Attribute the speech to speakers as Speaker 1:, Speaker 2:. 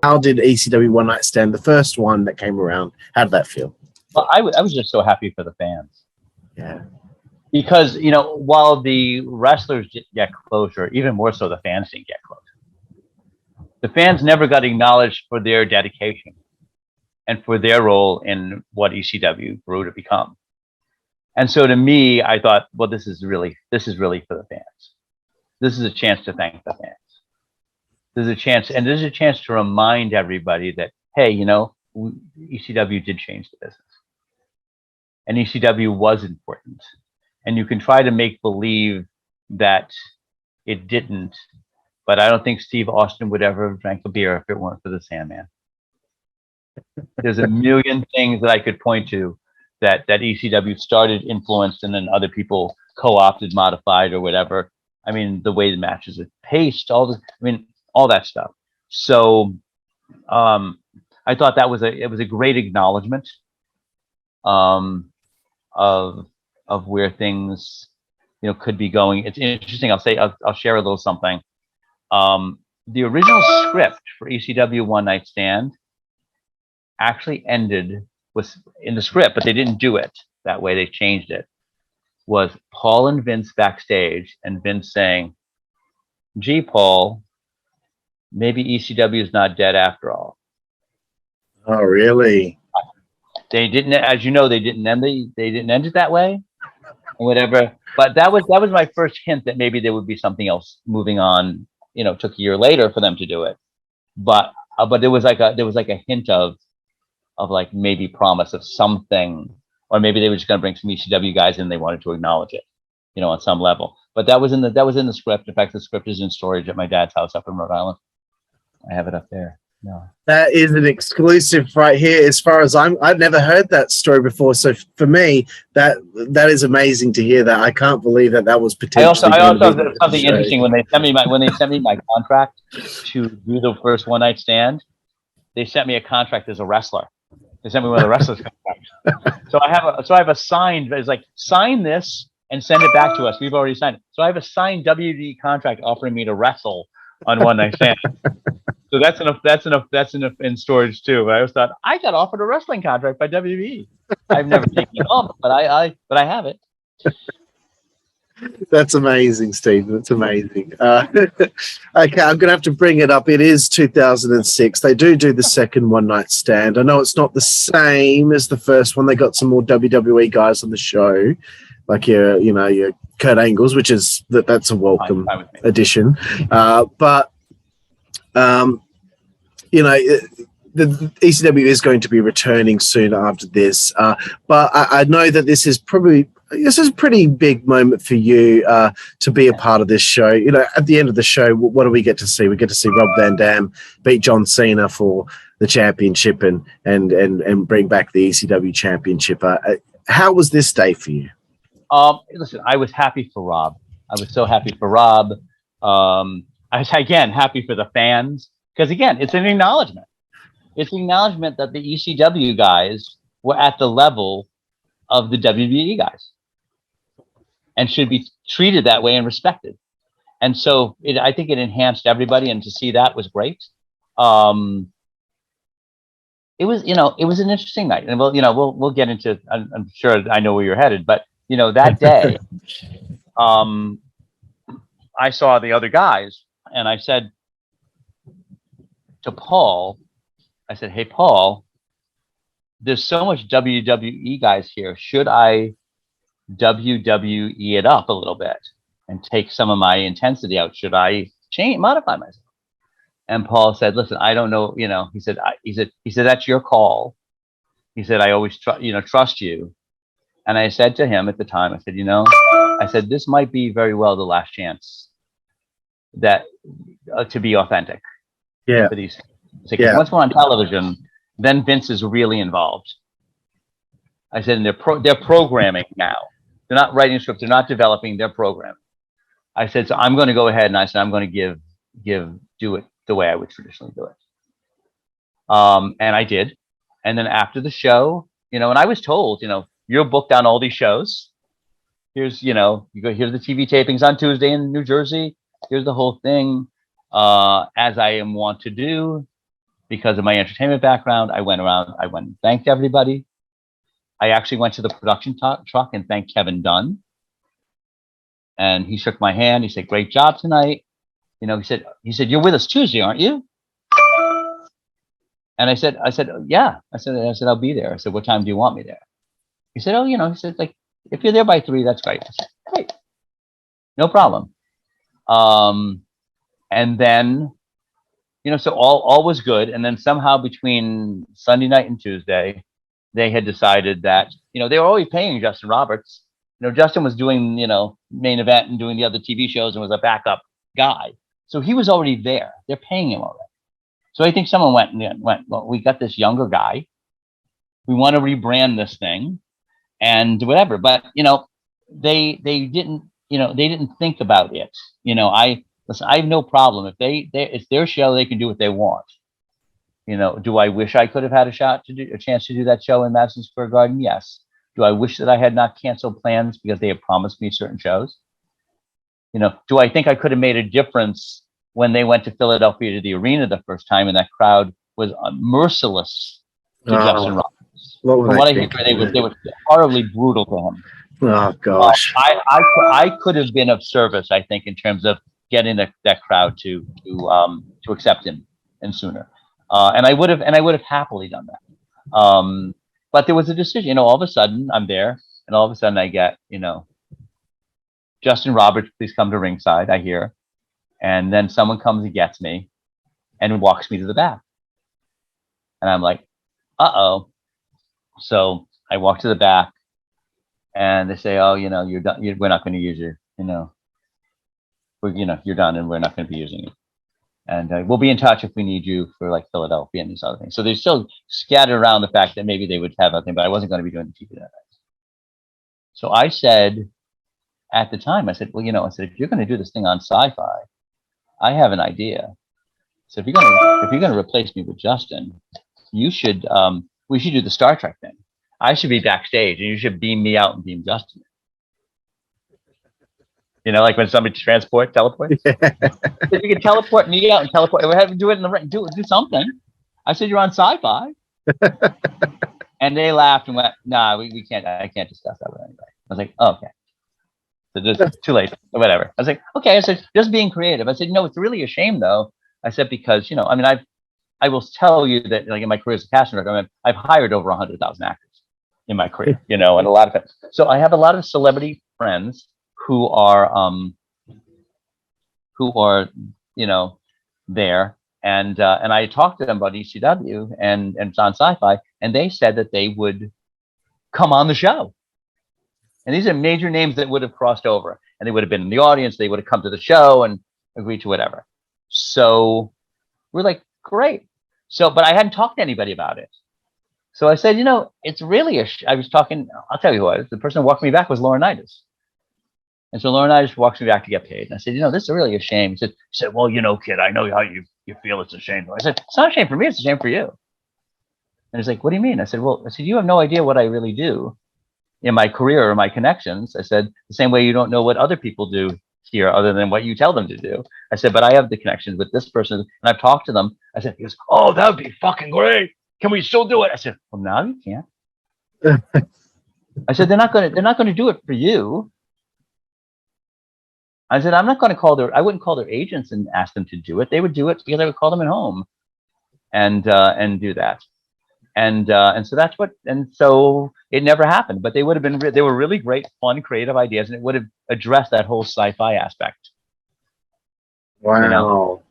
Speaker 1: How did ECW One Night Stand, the first one that came around, how did that feel?
Speaker 2: Well, I was just so happy for the fans.
Speaker 1: Yeah.
Speaker 2: Because, you know, while the wrestlers didn't get closure, even more so the fans didn't get closure. The fans never got acknowledged for their dedication and for their role in what ECW grew to become. And so to me, I thought, well, this is really for the fans. This is a chance to thank the fans. There's a chance to remind everybody that, hey, you know, ECW did change the business. And ECW was important. And you can try to make believe that it didn't, but I don't think Steve Austin would ever have drank a beer if it weren't for the Sandman. There's a million things that I could point to that ECW started, influenced, and then other people co-opted, modified, or whatever. I mean, the way the matches are paced, all that stuff. So I thought it was a great acknowledgement of where things, you know, could be going. It's interesting. I'll share a little something. The original script for ECW One Night Stand actually was in the script, but they didn't do it that way. They changed it. Was Paul and Vince backstage, and Vince saying, "Gee, Paul, maybe ECW is not dead after all."
Speaker 1: Oh, really?
Speaker 2: They didn't, as you know, they didn't end it that way, or whatever. But that was my first hint that maybe there would be something else moving on. You know, it took a year later for them to do it, but there was like a hint of like maybe promise of something, or maybe they were just going to bring some ECW guys in. And they wanted to acknowledge it, you know, on some level. But that was in the script. In fact, the script is in storage at my dad's house up in Rhode Island. I have it up there. No.
Speaker 1: That is an exclusive right here. As far as I've never heard that story before. So for me, that is amazing to hear. That I can't believe that was potentially.
Speaker 2: I also have something interesting when they sent me my contract to do the first One Night Stand. They sent me a contract as a wrestler. They sent me one of the wrestlers' contracts. So I have a signed. It's like, sign this and send it back to us. We've already signed it. So I have a signed WWE contract offering me to wrestle on One Night Stand. So that's enough in storage too. But I always thought, I got offered a wrestling contract by WWE. I've never taken it on, but I have it.
Speaker 1: That's amazing, Steve. That's amazing. Okay, I'm going to have to bring it up. It is 2006. They do the second One Night Stand. I know it's not the same as the first one. They got some more WWE guys on the show, like your Kurt Angles, which is that's a welcome addition. But the ECW is going to be returning soon after this. But I know that this is a pretty big moment for you to be a part of this show. You know, at the end of the show, what do we get to see? We get to see Rob Van Dam beat John Cena for the championship and bring back the ECW championship. How was this day for you?
Speaker 2: Listen, I was happy for Rob. I was so happy for Rob. I was, again, happy for the fans, because, again, it's an acknowledgement. It's an acknowledgement that the ECW guys were at the level of the WWE guys and should be treated that way and respected. And so I think it enhanced everybody, and to see that was great. It was an interesting night, and we'll get into. I'm sure I know where you're headed, but that day, I saw the other guys, and I said to Paul, I said, "Hey, Paul, there's so much WWE guys here. Should I WWE it up a little bit and take some of my intensity out? Should I modify myself?" And Paul said, "Listen, I don't know. He said, that's your call. He said, I always trust you." And I said to him at the time, I said, this might be very well the last chance that to be authentic.
Speaker 1: Yeah.
Speaker 2: For these. Once we're on television, then Vince is really involved. I said, and they're programming now. They're not writing scripts. They're not developing. They're programming. I said, so I'm going to go ahead, and I said, I'm going to do it the way I would traditionally do it. And I did. And then after the show, and I was told, you're booked on all these shows. Here's the TV tapings on Tuesday in New Jersey. Here's the whole thing. As I am wont to do, because of my entertainment background, I went and thanked everybody. I actually went to the production truck and thanked Kevin Dunn. And he shook my hand. He said, "Great job tonight." You know, he said, "You're with us Tuesday, aren't you?" And I said, "Yeah." I said, "I'll be there." I said, "What time do you want me there?" He said, "Oh, you know," he said, like, "if you're there by 3, that's great." I said, "Great. No problem." And then, you know, so all was good. And then somehow between Sunday night and Tuesday, they had decided that, you know, they were already paying Justin Roberts. You know, Justin was doing, you know, main event and doing the other TV shows and was a backup guy. So he was already there. They're paying him already. So I think someone went, well, we got this younger guy. We want to rebrand this thing and whatever. But, you know, they didn't think about it. You know, listen, I have no problem. If it's their show, they can do what they want. You know, do I wish I could have had a chance to do that show in Madison Square Garden? Yes. Do I wish that I had not canceled plans because they had promised me certain shows? You know, do I think I could have made a difference when they went to Philadelphia to the arena the first time and that crowd was merciless to Justin Roberts? From what I hear, they were horribly brutal to him.
Speaker 1: Oh gosh.
Speaker 2: I could have been of service, I think, in terms of getting that crowd to accept him and sooner. And I would have happily done that. But there was a decision, you know, all of a sudden I'm there and all of a sudden I get, you know, Justin Roberts, please come to ringside, I hear. And then someone comes and gets me and walks me to the back. And I'm like, uh-oh. So I walk to the back and they say, "Oh, you know, you're done. We're not going to use you, you know. You're done and we're not going to be using you. And we'll be in touch if we need you for like Philadelphia and these other things." So they're still scattered around the fact that maybe they would have a thing, but I wasn't going to be doing the TV that night. So I said, at the time, I said, "Well, you know," I said, "if you're going to do this thing on Sci-Fi, I have an idea. So if you're going to replace me with Justin, we should do the Star Trek thing. I should be backstage and you should beam me out and beam Justin. You know, like when somebody teleports. If you can teleport me out and teleport, we have to do it in the ring. Do something." I said, "You're on Sci-Fi." And they laughed and went, "Nah, we can't. I can't discuss that with anybody." I was like, "Oh, okay." So just too late, or whatever. I was like, "Okay." I said, "Just being creative." I said, "No, it's really a shame though." I said, "Because, you know, I mean, I will tell you that, like, in my career as a casting director, I mean, I've hired over 100,000 actors in my career, you know, and a lot of it. So I have a lot of celebrity friends who are, you know, there. And I talked to them about ECW and it's on Sci-Fi, and they said that they would come on the show. And these are major names that would have crossed over, and they would have been in the audience. They would have come to the show and agreed to whatever. So we're like, great. So, but I hadn't talked to anybody about it. So I said, you know, it's really I was talking, I'll tell you who I was. The person who walked me back was Laurintaitus. And so Laurintaitus walks me back to get paid. And I said, you know, this is really a shame. He said, "Well, you know, kid, I know how you feel it's a shame." I said, "It's not a shame for me. It's a shame for you." And he's like, "What do you mean?" I said, "You have no idea what I really do in my career or my connections." I said, "The same way you don't know what other people do here other than what you tell them to do." I said, "But I have the connections with this person and I've talked to them." I said, he goes, "Oh, that would be fucking great. Can we still do it?" I said, "Well, now you can't." I said, they're not going to do it for you." I said, I wouldn't call their agents and ask them to do it. They would do it because I would call them at home and do that. And so that's and so it never happened, but they were really great, fun, creative ideas, and it would have addressed that whole Sci-Fi aspect.
Speaker 1: Wow.
Speaker 2: You know?